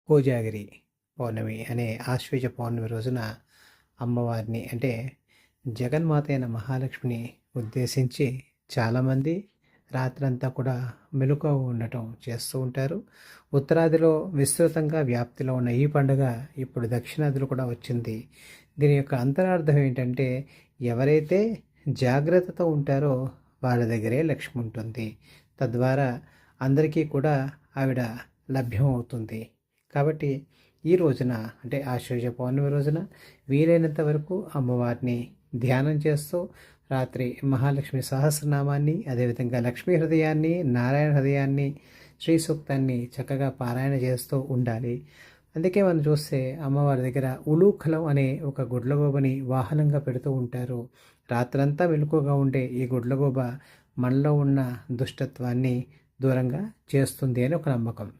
కోజాగిరి పౌర్ణమి అనే ఆశ్వేజ పౌర్ణమి రోజున అమ్మవారిని అంటే జగన్మాత అయిన మహాలక్ష్మిని ఉద్దేశించి చాలామంది రాత్రంతా కూడా మెలకువ ఉండటం చేస్తూ ఉంటారు. ఉత్తరాదిలో విస్తృతంగా వ్యాప్తిలో ఉన్న ఈ పండుగ ఇప్పుడు దక్షిణాదిలో కూడా వచ్చింది. దీని యొక్క అంతరార్థం ఏంటంటే, ఎవరైతే జాగ్రత్తతో ఉంటారో వాళ్ళ దగ్గరే లక్ష్మి ఉంటుంది. తద్వారా అందరికీ కూడా ఆవిడ లభ్యం అవుతుంది. కాబట్టి ఈ రోజున అంటే ఆశ్వేజ పౌర్ణమి రోజున వీలైనంత వరకు అమ్మవారిని ధ్యానం చేస్తూ రాత్రి మహాలక్ష్మి సహస్రనామాన్ని, అదేవిధంగా లక్ష్మీ హృదయాన్ని, నారాయణ హృదయాన్ని, శ్రీ సూక్తాన్ని చక్కగా పారాయణ చేస్తూ ఉండాలి. అందుకే మనం చూస్తే అమ్మవారి దగ్గర ఉలూఖలం అనే ఒక గుడ్లగూబని వాహనంగా పెడుతూ ఉంటారు. రాత్రంతా మెలకువగా ఉండే ఈ గుడ్లగూబ మనలో ఉన్న దుష్టత్వాన్ని దూరంగా చేస్తుంది అని ఒక నమ్మకం.